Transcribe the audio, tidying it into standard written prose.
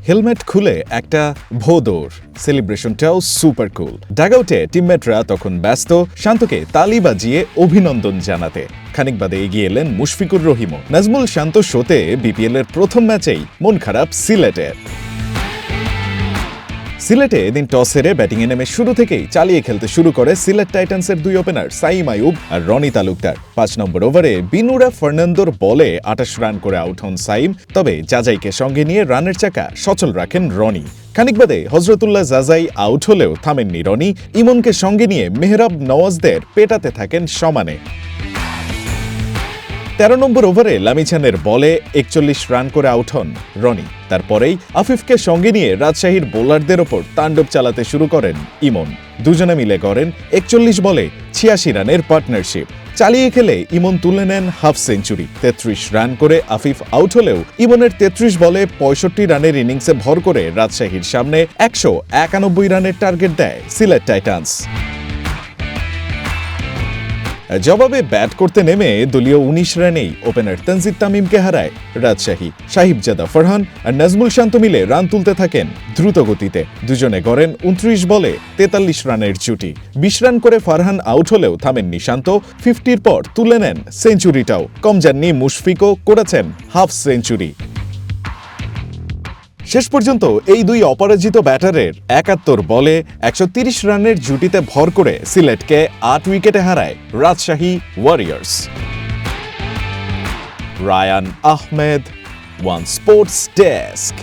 Helmet খুলে একটা ভোদর, সেলিব্রেশনটাও super cool. ডাগআউটে টিমমেটরা তখন ব্যস্ত শান্তকে তালি বাজিয়ে অভিনন্দন জানাতে। খানিক বাদে এগিয়ে এলেন মুশফিকুর রহিমও। নাজমুল শান্ত শোতে বিপিএল এর প্রথম ম্যাচেই মন খারাপ সিলেটের। সিলেটে এদিন টস হেরে ব্যাটিংয়ে নেমে শুরু থেকেই চালিয়ে খেলতে শুরু করে সিলেট টাইটান্সের দুই ওপেনার সাইম আইয়ুব আর রনি তালুকদার। ৫ নম্বর ওভারে বিনুরা ফার্নান্দোর বলে ২৮ রান করে আউট হন সাইম, তবে জাজাইকে সঙ্গে নিয়ে রানের চাকা সচল রাখেন রনি। খানিক বাদে হজরতুল্লাহ জাজাই আউট হলেও থামেননি রনি, ইমনকে সঙ্গে নিয়ে মেহরাব নওয়াজদের পেটাতে থাকেন সমানে। ১৩ নম্বর ওভারে লামিছানের বলে ৪১ রান করে আউট হন রনি। তারপরেই আফিফকে সঙ্গে নিয়ে রাজশাহীর বোলারদের ওপর তাণ্ডব চালাতে শুরু করেন ইমন। দুজনে মিলে করেন ৪১ বলে ৮৬ রানের পার্টনারশিপ। চালিয়ে খেলে ইমন তুলে নেন হাফ সেঞ্চুরি। ৩৩ রান করে আফিফ আউট হলেও ইমনের ৩৩ বলে ৬৫ রানের ইনিংসে ভর করে রাজশাহীর সামনে ১৯১ রানের টার্গেট দেয় সিলেট টাইটান্স। জবাবে ব্যাট করতে নেমে দলীয় ১৯ রানেই ওপেনার তানজিদ তামিমকে হারায় রাজশাহী। সাহিবজাদা ফারহান আর নাজমুল শান্ত মিলে রান তুলতে থাকেন দ্রুত গতিতে। দুজনে গড়েন ২৯ বলে ৪৩ রানের জুটি। ২০ রান করে ফারহান আউট হলেও থামেননি শান্ত। ৫০-র পর তুলে নেন সেঞ্চুরিটাও। কম যাননি মুশফিকও, করেছেন হাফ সেঞ্চুরি। শেষ পর্যন্ত এই দুই অপরাজিত ব্যাটারের ৭১ বলে ১৩০ রানের জুটিতে ভর করে সিলেটকে ৮ উইকেটে হারায় Rajshahi Warriors. Rayan Ahmed, one sports desk.